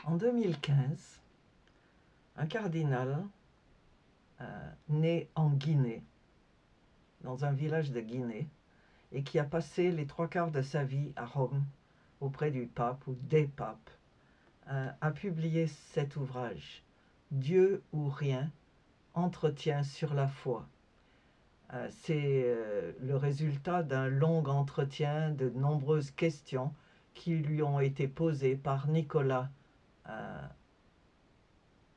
En 2015, un cardinal né en Guinée, dans un village de Guinée, et qui a passé les 3/4 de sa vie à Rome, auprès du pape ou des papes, a publié cet ouvrage, Dieu ou rien, entretien sur la foi. C'est le résultat d'un long entretien, de nombreuses questions qui lui ont été posées par Nicolas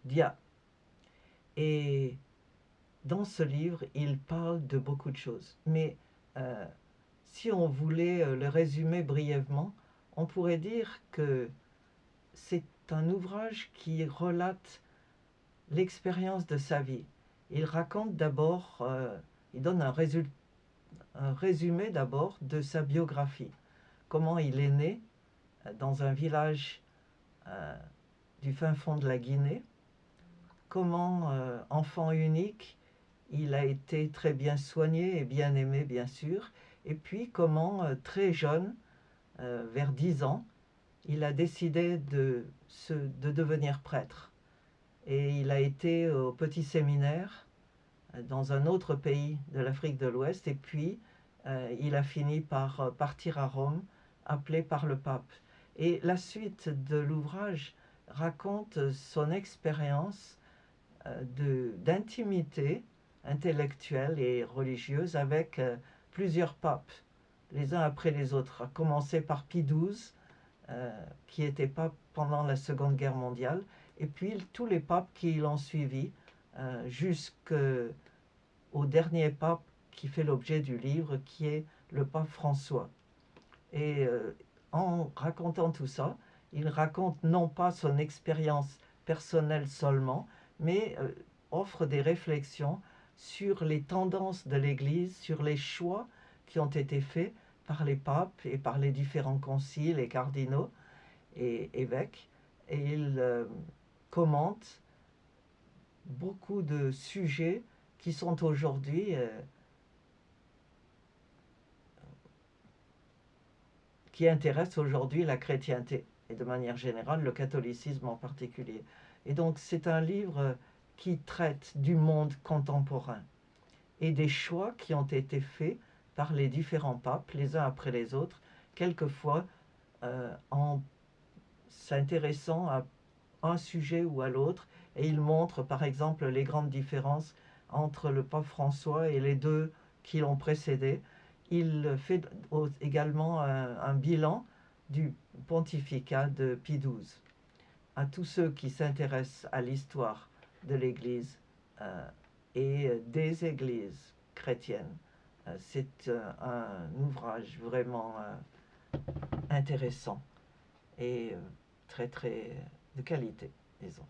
Dia. Et dans ce livre, il parle de beaucoup de choses. Mais si on voulait le résumer brièvement, on pourrait dire que c'est un ouvrage qui relate l'expérience de sa vie. Il raconte d'abord, il donne un résumé d'abord de sa biographie. Comment il est né dans un village du fin fond de la Guinée, comment, enfant unique, il a été très bien soigné et bien aimé, bien sûr, et puis comment, très jeune, vers 10 ans, il a décidé de devenir prêtre. Et il a été au petit séminaire dans un autre pays de l'Afrique de l'Ouest, et puis il a fini par partir à Rome, appelé par le pape. Et la suite de l'ouvrage raconte son expérience d'intimité intellectuelle et religieuse avec plusieurs papes, les uns après les autres, à commencer par Pie XII, qui était pape pendant la Seconde Guerre mondiale, et puis tous les papes qui l'ont suivi jusqu'au dernier pape qui fait l'objet du livre, qui est le pape François. Et en racontant tout ça, il raconte non pas son expérience personnelle seulement, mais offre des réflexions sur les tendances de l'Église, sur les choix qui ont été faits par les papes et par les différents conciles et cardinaux et évêques. Et il commente beaucoup de sujets qui sont aujourd'hui qui intéressent aujourd'hui la chrétienté et de manière générale le catholicisme en particulier. Et donc c'est un livre qui traite du monde contemporain et des choix qui ont été faits par les différents papes, les uns après les autres, quelquefois en s'intéressant à un sujet ou à l'autre, et il montre par exemple les grandes différences entre le pape François et les deux qui l'ont précédé. Il fait également un bilan du pontificat de Pie XII. À tous ceux qui s'intéressent à l'histoire de l'Église et des églises chrétiennes, c'est un ouvrage vraiment intéressant et très très de qualité, disons.